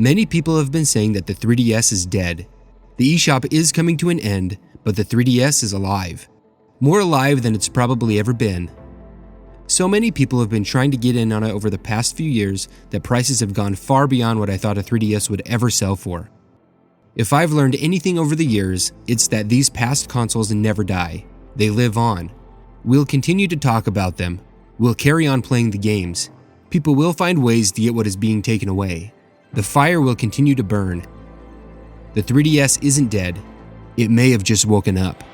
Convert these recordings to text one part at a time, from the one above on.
Many people have been saying that the 3DS is dead. The eShop is coming to an end, but the 3DS is alive. More alive than it's probably ever been. So many people have been trying to get in on it over the past few years that prices have gone far beyond what I thought a 3DS would ever sell for. If I've learned anything over the years, it's that these past consoles never die. They live on. We'll continue to talk about them. We'll carry on playing the games. People will find ways to get what is being taken away. The fire will continue to burn. The 3DS isn't dead. It may have just woken up.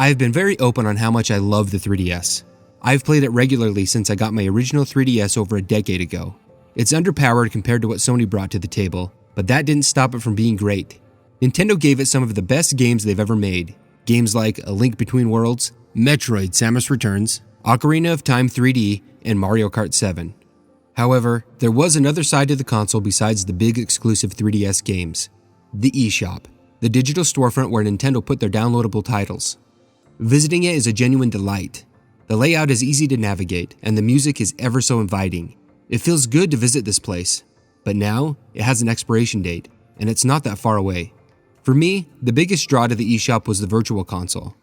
I've been very open on how much I love the 3DS. I've played it regularly since I got my original 3DS over a decade ago. It's underpowered compared to what Sony brought to the table, but that didn't stop it from being great. Nintendo gave it some of the best games they've ever made. Games like A Link Between Worlds, Metroid Samus Returns, Ocarina of Time 3D, and Mario Kart 7. However, there was another side to the console besides the big exclusive 3DS games. The eShop, the digital storefront where Nintendo put their downloadable titles. Visiting it is a genuine delight. The layout is easy to navigate, and the music is ever so inviting. It feels good to visit this place, but now it has an expiration date, and it's not that far away. For me, the biggest draw to the eShop was the Virtual Console.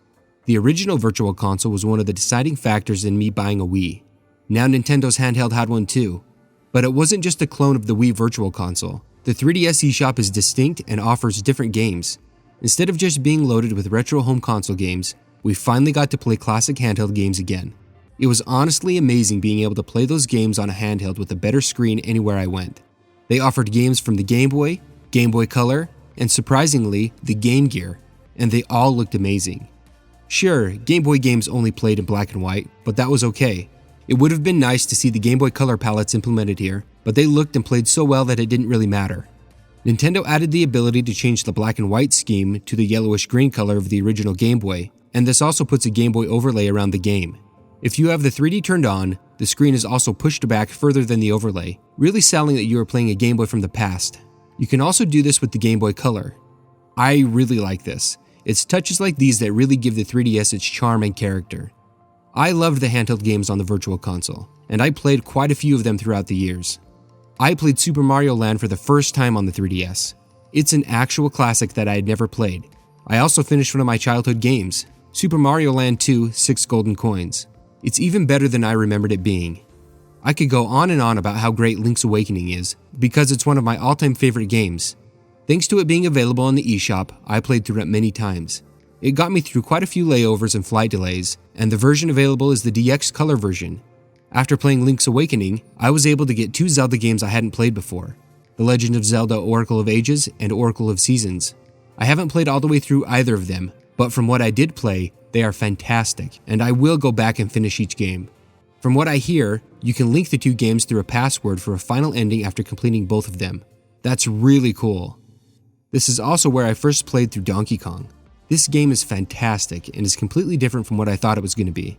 The original Virtual Console was one of the deciding factors in me buying a Wii. Now Nintendo's handheld had one too. But it wasn't just a clone of the Wii Virtual Console. The 3DS eShop is distinct and offers different games. Instead of just being loaded with retro home console games, we finally got to play classic handheld games again. It was honestly amazing being able to play those games on a handheld with a better screen anywhere I went. They offered games from the Game Boy Color, and surprisingly, the Game Gear, and they all looked amazing. Sure, Game Boy games only played in black and white, but that was okay. It would have been nice to see the Game Boy Color palettes implemented here, but they looked and played so well that it didn't really matter. Nintendo added the ability to change the black and white scheme to the yellowish green color of the original Game Boy, and this also puts a Game Boy overlay around the game. If you have the 3D turned on, the screen is also pushed back further than the overlay, really selling that you are playing a Game Boy from the past. You can also do this with the Game Boy Color. I really like this. It's touches like these that really give the 3DS its charm and character. I loved the handheld games on the Virtual Console, and I played quite a few of them throughout the years. I played Super Mario Land for the first time on the 3DS. It's an actual classic that I had never played. I also finished one of my childhood games, Super Mario Land 2 6 Golden Coins. It's even better than I remembered it being. I could go on and on about how great Link's Awakening is, because it's one of my all-time favorite games. Thanks to it being available on the eShop, I played through it many times. It got me through quite a few layovers and flight delays, and the version available is the DX Color version. After playing Link's Awakening, I was able to get 2 Zelda games I hadn't played before, The Legend of Zelda Oracle of Ages and Oracle of Seasons. I haven't played all the way through either of them, but from what I did play, they are fantastic, and I will go back and finish each game. From what I hear, you can link the 2 games through a password for a final ending after completing both of them. That's really cool. This is also where I first played through Donkey Kong. This game is fantastic and is completely different from what I thought it was going to be.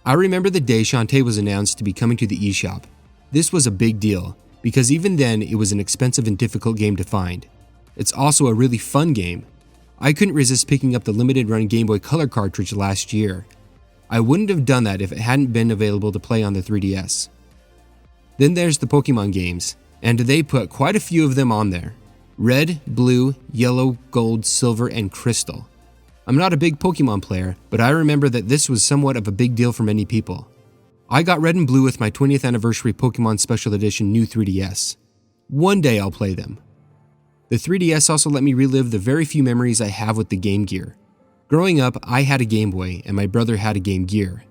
I remember the day Shantae was announced to be coming to the eShop. This was a big deal, because even then it was an expensive and difficult game to find. It's also a really fun game. I couldn't resist picking up the limited run Game Boy Color cartridge last year. I wouldn't have done that if it hadn't been available to play on the 3DS. Then there's the Pokemon games, and they put quite a few of them on there. Red, Blue, Yellow, Gold, Silver, and Crystal. I'm not a big Pokemon player, but I remember that this was somewhat of a big deal for many people. I got Red and Blue with my 20th anniversary Pokemon Special Edition new 3DS. One day I'll play them. The 3DS also let me relive the very few memories I have with the Game Gear. Growing up, I had a Game Boy and my brother had a Game Gear.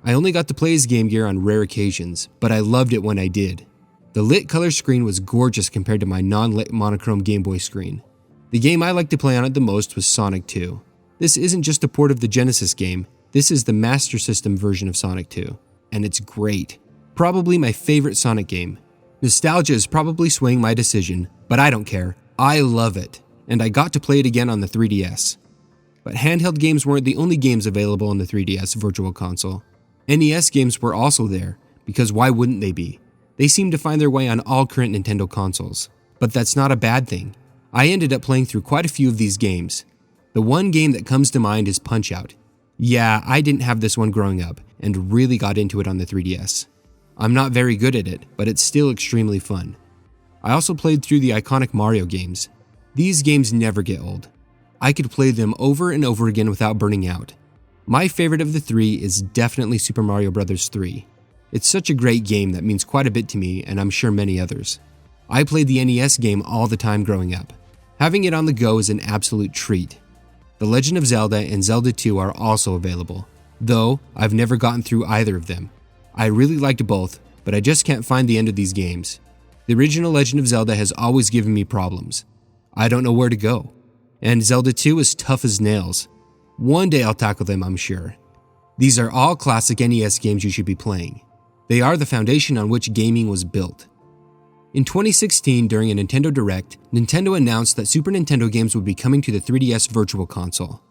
I only got to play his Game Gear on rare occasions, but I loved it when I did. The lit color screen was gorgeous compared to my non-lit monochrome Game Boy screen. The game I liked to play on it the most was Sonic 2. This isn't just a port of the Genesis game, this is the Master System version of Sonic 2, and it's great. Probably my favorite Sonic game. Nostalgia is probably swaying my decision, but I don't care. I love it, and I got to play it again on the 3DS. But handheld games weren't the only games available on the 3DS Virtual Console. NES games were also there, because why wouldn't they be? They seem to find their way on all current Nintendo consoles. But that's not a bad thing. I ended up playing through quite a few of these games. The one game that comes to mind is Punch-Out! Yeah, I didn't have this one growing up, and really got into it on the 3DS. I'm not very good at it, but it's still extremely fun. I also played through the iconic Mario games. These games never get old. I could play them over and over again without burning out. My favorite of the three is definitely Super Mario Bros. 3. It's such a great game that means quite a bit to me, and I'm sure many others. I played the NES game all the time growing up. Having it on the go is an absolute treat. The Legend of Zelda and Zelda 2 are also available, though I've never gotten through either of them. I really liked both, but I just can't find the end of these games. The original Legend of Zelda has always given me problems. I don't know where to go. And Zelda 2 is tough as nails. One day I'll tackle them, I'm sure. These are all classic NES games you should be playing. They are the foundation on which gaming was built. In 2016, during a Nintendo Direct, Nintendo announced that Super Nintendo games would be coming to the 3DS Virtual Console.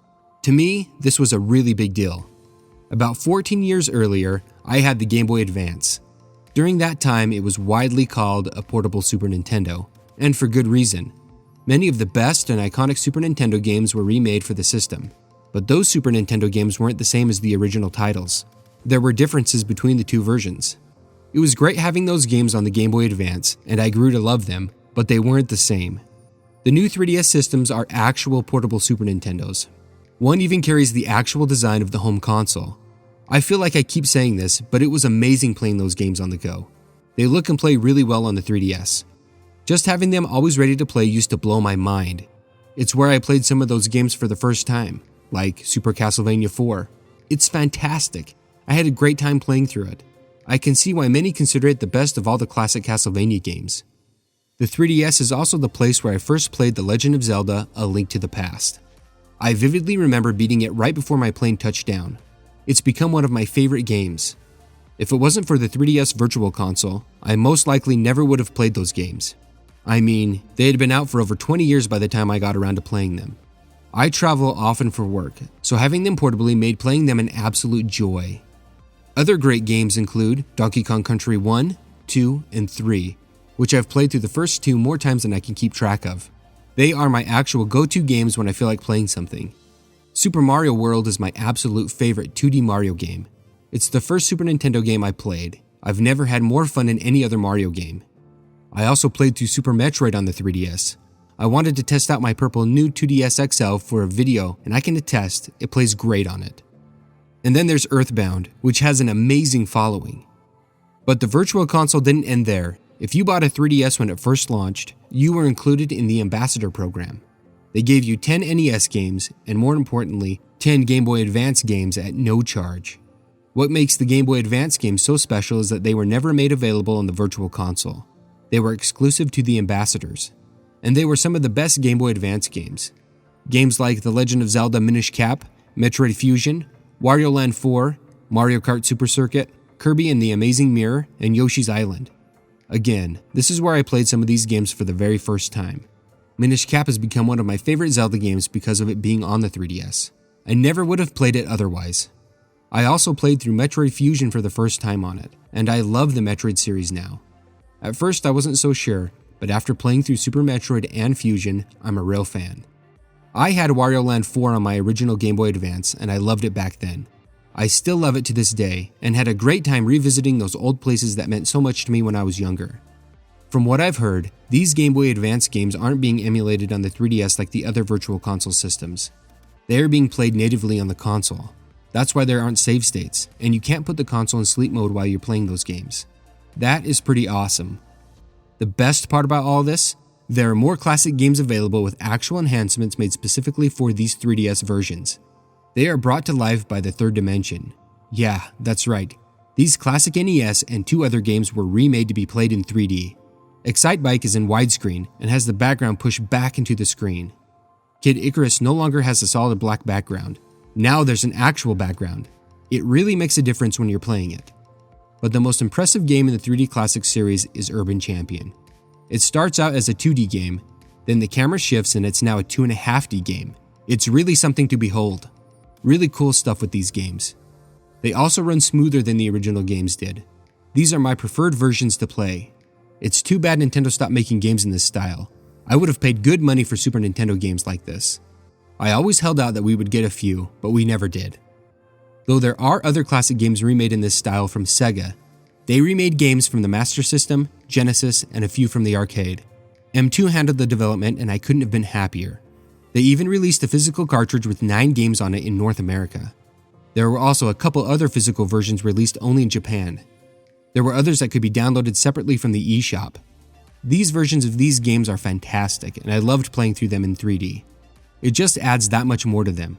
To me, this was a really big deal. About 14 years earlier, I had the Game Boy Advance. During that time, it was widely called a portable Super Nintendo, and for good reason. Many of the best and iconic Super Nintendo games were remade for the system, but those Super Nintendo games weren't the same as the original titles. There were differences between the two versions. It was great having those games on the Game Boy Advance, and I grew to love them, but they weren't the same. The new 3DS systems are actual portable Super Nintendos. One even carries the actual design of the home console. I feel like I keep saying this, but it was amazing playing those games on the go. They look and play really well on the 3DS. Just having them always ready to play used to blow my mind. It's where I played some of those games for the first time, like Super Castlevania 4. It's fantastic. I had a great time playing through it. I can see why many consider it the best of all the classic Castlevania games. The 3DS is also the place where I first played The Legend of Zelda: A Link to the Past. I vividly remember beating it right before my plane touched down. It's become one of my favorite games. If it wasn't for the 3DS Virtual Console, I most likely never would have played those games. I mean, they had been out for over 20 years by the time I got around to playing them. I travel often for work, so having them portably made playing them an absolute joy. Other great games include Donkey Kong Country 1, 2, and 3, which I've played through the first two more times than I can keep track of. They are my actual go-to games when I feel like playing something. Super Mario World is my absolute favorite 2D Mario game. It's the first Super Nintendo game I played. I've never had more fun in any other Mario game. I also played through Super Metroid on the 3DS. I wanted to test out my purple new 2DS XL for a video, and I can attest it plays great on it. And then there's Earthbound, which has an amazing following. But the Virtual Console didn't end there. If you bought a 3DS when it first launched, you were included in the Ambassador program. They gave you 10 NES games, and more importantly, 10 Game Boy Advance games at no charge. What makes the Game Boy Advance games so special is that they were never made available on the Virtual Console. They were exclusive to the Ambassadors. And they were some of the best Game Boy Advance games. Games like The Legend of Zelda Minish Cap, Metroid Fusion, Wario Land 4, Mario Kart Super Circuit, Kirby and the Amazing Mirror, and Yoshi's Island. Again, this is where I played some of these games for the very first time. Minish Cap has become one of my favorite Zelda games because of it being on the 3DS. I never would have played it otherwise. I also played through Metroid Fusion for the first time on it, and I love the Metroid series now. At first I wasn't so sure, but after playing through Super Metroid and Fusion, I'm a real fan. I had Wario Land 4 on my original Game Boy Advance, and I loved it back then. I still love it to this day, and had a great time revisiting those old places that meant so much to me when I was younger. From what I've heard, these Game Boy Advance games aren't being emulated on the 3DS like the other Virtual Console systems. They are being played natively on the console. That's why there aren't save states, and you can't put the console in sleep mode while you're playing those games. That is pretty awesome. The best part about all this? There are more classic games available with actual enhancements made specifically for these 3DS versions. They are brought to life by the third dimension. Yeah, that's right. These classic NES and 2 other games were remade to be played in 3D. Excitebike is in widescreen and has the background pushed back into the screen. Kid Icarus no longer has a solid black background. Now there's an actual background. It really makes a difference when you're playing it. But the most impressive game in the 3D Classics series is Urban Champion. It starts out as a 2D game, then the camera shifts and it's now a 2.5D game. It's really something to behold. Really cool stuff with these games. They also run smoother than the original games did. These are my preferred versions to play. It's too bad Nintendo stopped making games in this style. I would have paid good money for Super Nintendo games like this. I always held out that we would get a few, but we never did. Though there are other classic games remade in this style from Sega, they remade games from the Master System, Genesis, and a few from the arcade. M2 handled the development and I couldn't have been happier. They even released a physical cartridge with 9 games on it in North America. There were also a couple other physical versions released only in Japan. There were others that could be downloaded separately from the eShop. These versions of these games are fantastic and I loved playing through them in 3D. It just adds that much more to them.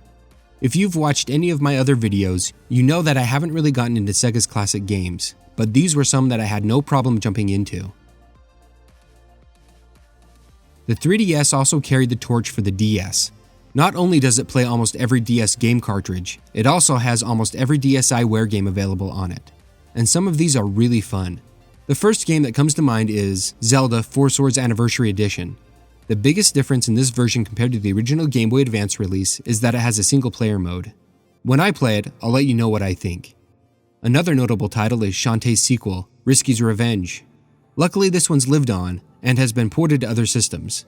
If you've watched any of my other videos, you know that I haven't really gotten into Sega's classic games, but these were some that I had no problem jumping into. The 3DS also carried the torch for the DS. Not only does it play almost every DS game cartridge, it also has almost every DSiWare game available on it. And some of these are really fun. The first game that comes to mind is Zelda 4 Swords Anniversary Edition. The biggest difference in this version compared to the original Game Boy Advance release is that it has a single-player mode. When I play it, I'll let you know what I think. Another notable title is Shantae's sequel, Risky's Revenge. Luckily, this one's lived on and has been ported to other systems.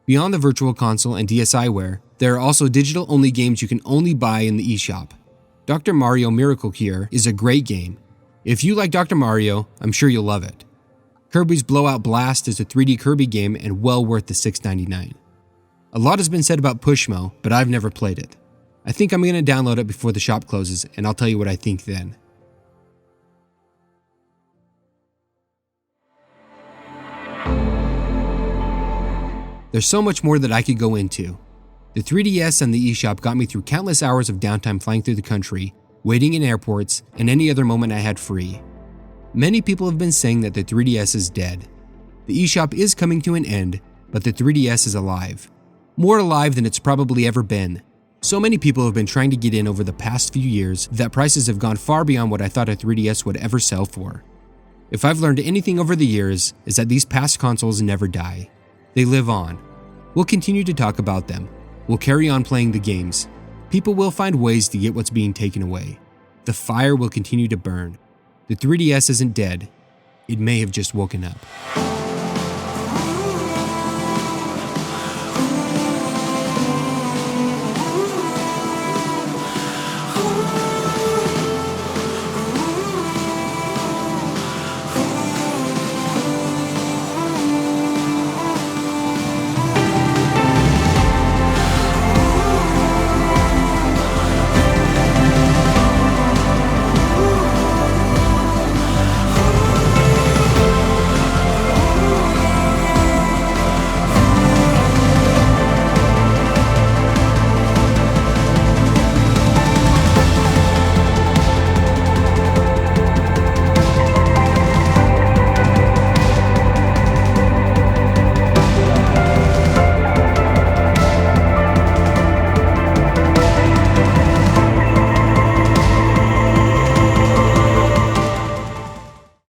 Beyond the Virtual Console and DSiWare, there are also digital-only games you can only buy in the eShop. Dr. Mario Miracle Cure is a great game. If you like Dr. Mario, I'm sure you'll love it. Kirby's Blowout Blast is a 3D Kirby game and well worth the $6.99. A lot has been said about Pushmo, but I've never played it. I think I'm going to download it before the shop closes, and I'll tell you what I think then. There's so much more that I could go into. The 3DS and the eShop got me through countless hours of downtime flying through the country, waiting in airports, and any other moment I had free. Many people have been saying that the 3DS is dead. The eShop is coming to an end, but the 3DS is alive. More alive than it's probably ever been. So many people have been trying to get in over the past few years that prices have gone far beyond what I thought a 3DS would ever sell for. If I've learned anything over the years, is that these past consoles never die. They live on. We'll continue to talk about them. We'll carry on playing the games. People will find ways to get what's being taken away. The fire will continue to burn. The 3DS isn't dead. It may have just woken up.